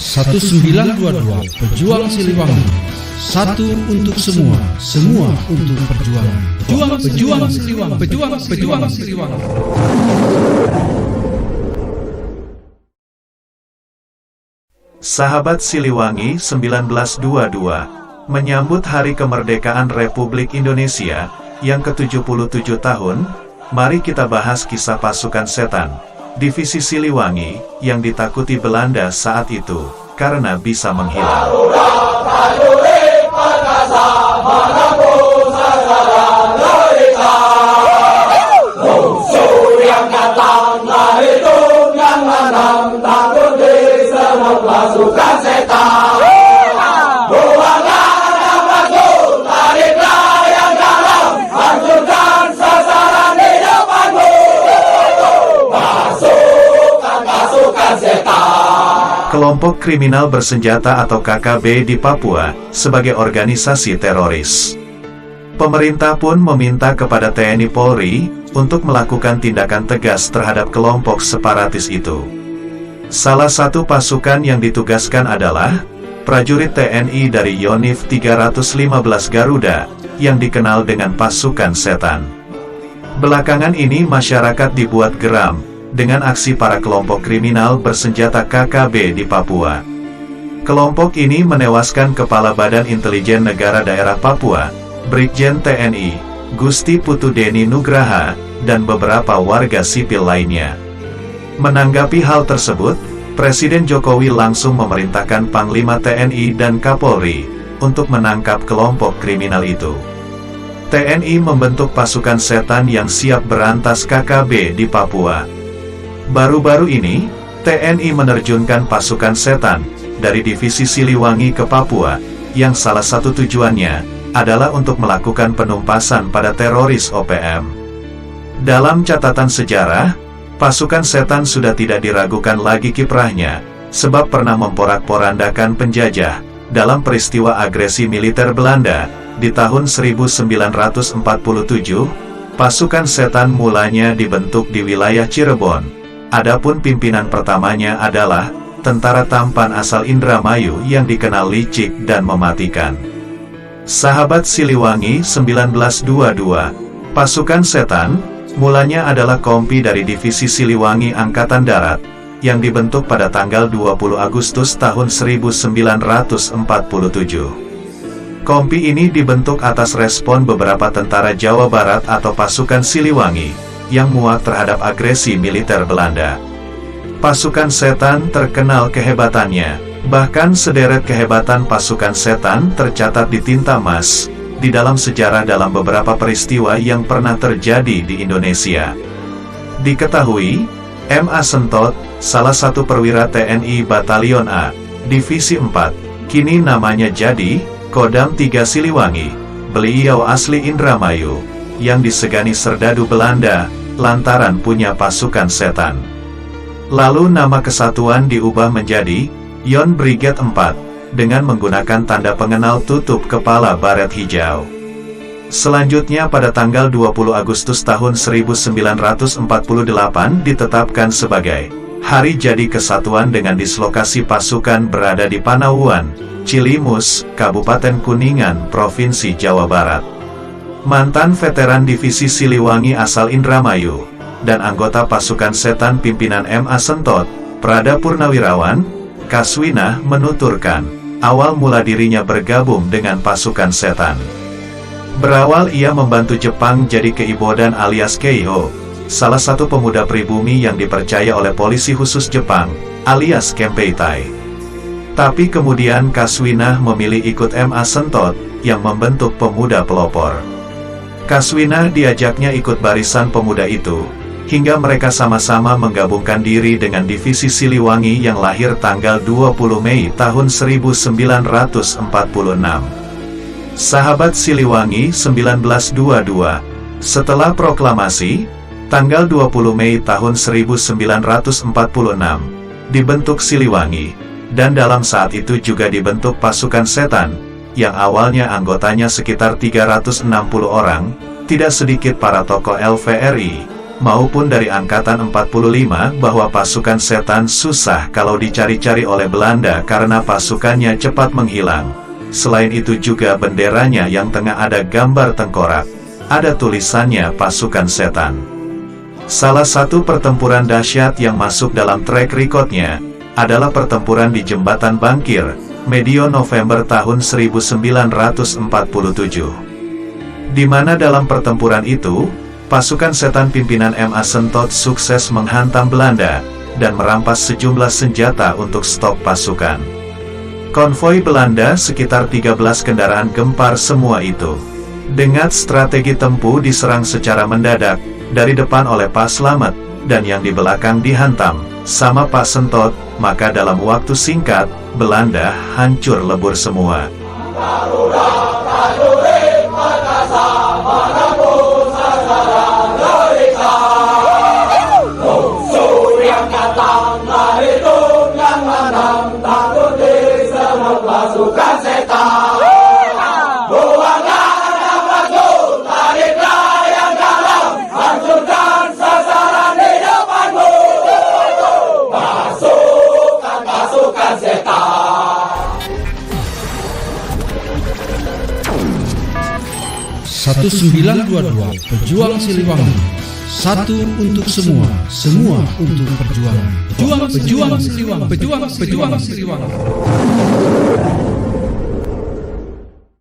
1922 Pejuang Siliwangi. Satu untuk semua, semua untuk perjuangan. Pejuang Siliwangi, pejuang Siliwangi. Sahabat Siliwangi 1922 menyambut Hari Kemerdekaan Republik Indonesia yang ke-77 tahun, mari kita bahas kisah pasukan setan, Divisi Siliwangi, yang ditakuti Belanda saat itu, karena bisa menghilang. Pasukan setan, buanglah nafasku, tariklah yang dalam, hancurkan sasaran di depanmu. Pasukan setan. Kelompok kriminal bersenjata atau KKB di Papua sebagai organisasi teroris. Pemerintah pun meminta kepada TNI Polri untuk melakukan tindakan tegas terhadap kelompok separatis itu. Salah satu pasukan yang ditugaskan adalah prajurit TNI dari Yonif 315 Garuda, yang dikenal dengan pasukan setan. Belakangan ini masyarakat dibuat geram dengan aksi para kelompok kriminal bersenjata KKB di Papua. Kelompok ini menewaskan Kepala Badan Intelijen Negara Daerah Papua, Brigjen TNI Gusti Putu Deni Nugraha, dan beberapa warga sipil lainnya. Menanggapi hal tersebut, Presiden Jokowi langsung memerintahkan Panglima TNI dan Kapolri untuk menangkap kelompok kriminal itu. TNI membentuk pasukan setan yang siap berantas KKB di Papua. Baru-baru ini, TNI menerjunkan pasukan setan dari Divisi Siliwangi ke Papua, yang salah satu tujuannya adalah untuk melakukan penumpasan pada teroris OPM. Dalam catatan sejarah, pasukan setan sudah tidak diragukan lagi kiprahnya, sebab pernah memporak-porandakan penjajah dalam peristiwa agresi militer Belanda di tahun 1947. Pasukan setan mulanya dibentuk di wilayah Cirebon. Adapun pimpinan pertamanya adalah tentara tampan asal Indramayu yang dikenal licik dan mematikan. Sahabat Siliwangi 1922, pasukan setan mulanya adalah kompi dari Divisi Siliwangi Angkatan Darat, yang dibentuk pada tanggal 20 Agustus tahun 1947. Kompi ini dibentuk atas respon beberapa tentara Jawa Barat atau pasukan Siliwangi, yang muak terhadap agresi militer Belanda. Pasukan setan terkenal kehebatannya, bahkan sederet kehebatan pasukan setan tercatat di tinta emas di dalam sejarah dalam beberapa peristiwa yang pernah terjadi di Indonesia. Diketahui, M.A. Sentot, salah satu perwira TNI Batalion A, Divisi 4, kini namanya jadi Kodam 3 Siliwangi. Beliau asli Indramayu, yang disegani serdadu Belanda, lantaran punya pasukan setan. Lalu nama kesatuan diubah menjadi Yon Brigade 4, dengan menggunakan tanda pengenal tutup kepala baret hijau. Selanjutnya pada tanggal 20 Agustus tahun 1948 ditetapkan sebagai Hari Jadi Kesatuan dengan dislokasi pasukan berada di Panauan, Cilimus, Kabupaten Kuningan, Provinsi Jawa Barat. Mantan veteran Divisi Siliwangi asal Indramayu, dan anggota pasukan setan pimpinan M.A. Sentot, Prada Purnawirawan, Kaswinah menuturkan, awal mula dirinya bergabung dengan pasukan setan. Berawal ia membantu Jepang jadi Keibodan alias Keiho, salah satu pemuda pribumi yang dipercaya oleh polisi khusus Jepang, alias Kempeitai. Tapi kemudian Kaswinah memilih ikut M.A. Sentot, yang membentuk pemuda pelopor. Kaswinah diajaknya ikut barisan pemuda itu, hingga mereka sama-sama menggabungkan diri dengan Divisi Siliwangi yang lahir tanggal 20 Mei tahun 1946. Sahabat Siliwangi 1922, setelah proklamasi, tanggal 20 Mei tahun 1946, dibentuk Siliwangi, dan dalam saat itu juga dibentuk pasukan setan, yang awalnya anggotanya sekitar 360 orang, tidak sedikit para tokoh LVRI, maupun dari Angkatan 45 bahwa pasukan setan susah kalau dicari-cari oleh Belanda karena pasukannya cepat menghilang. Selain itu juga benderanya yang tengah ada gambar tengkorak, ada tulisannya pasukan setan. Salah satu pertempuran dahsyat yang masuk dalam track recordnya adalah pertempuran di Jembatan Bangkir, medio November tahun 1947. Di mana dalam pertempuran itu, pasukan setan pimpinan M.A. Sentot sukses menghantam Belanda dan merampas sejumlah senjata untuk stok pasukan. Konvoi Belanda sekitar 13 kendaraan gempar semua itu. Dengan strategi tempuh diserang secara mendadak, dari depan oleh Pak Slamet, dan yang di belakang dihantam sama Pak Sentot, maka dalam waktu singkat, Belanda hancur lebur semua. Pasukan setan, buanglah nafasmu, tariklah yang dalam, hancurkan sasaran di depanmu. Pasukan setan. 1922 Pejuang Siliwangi. Satu untuk semua, semua untuk perjuangan. Pejuang Siliwangi. Pejuang Siliwangi.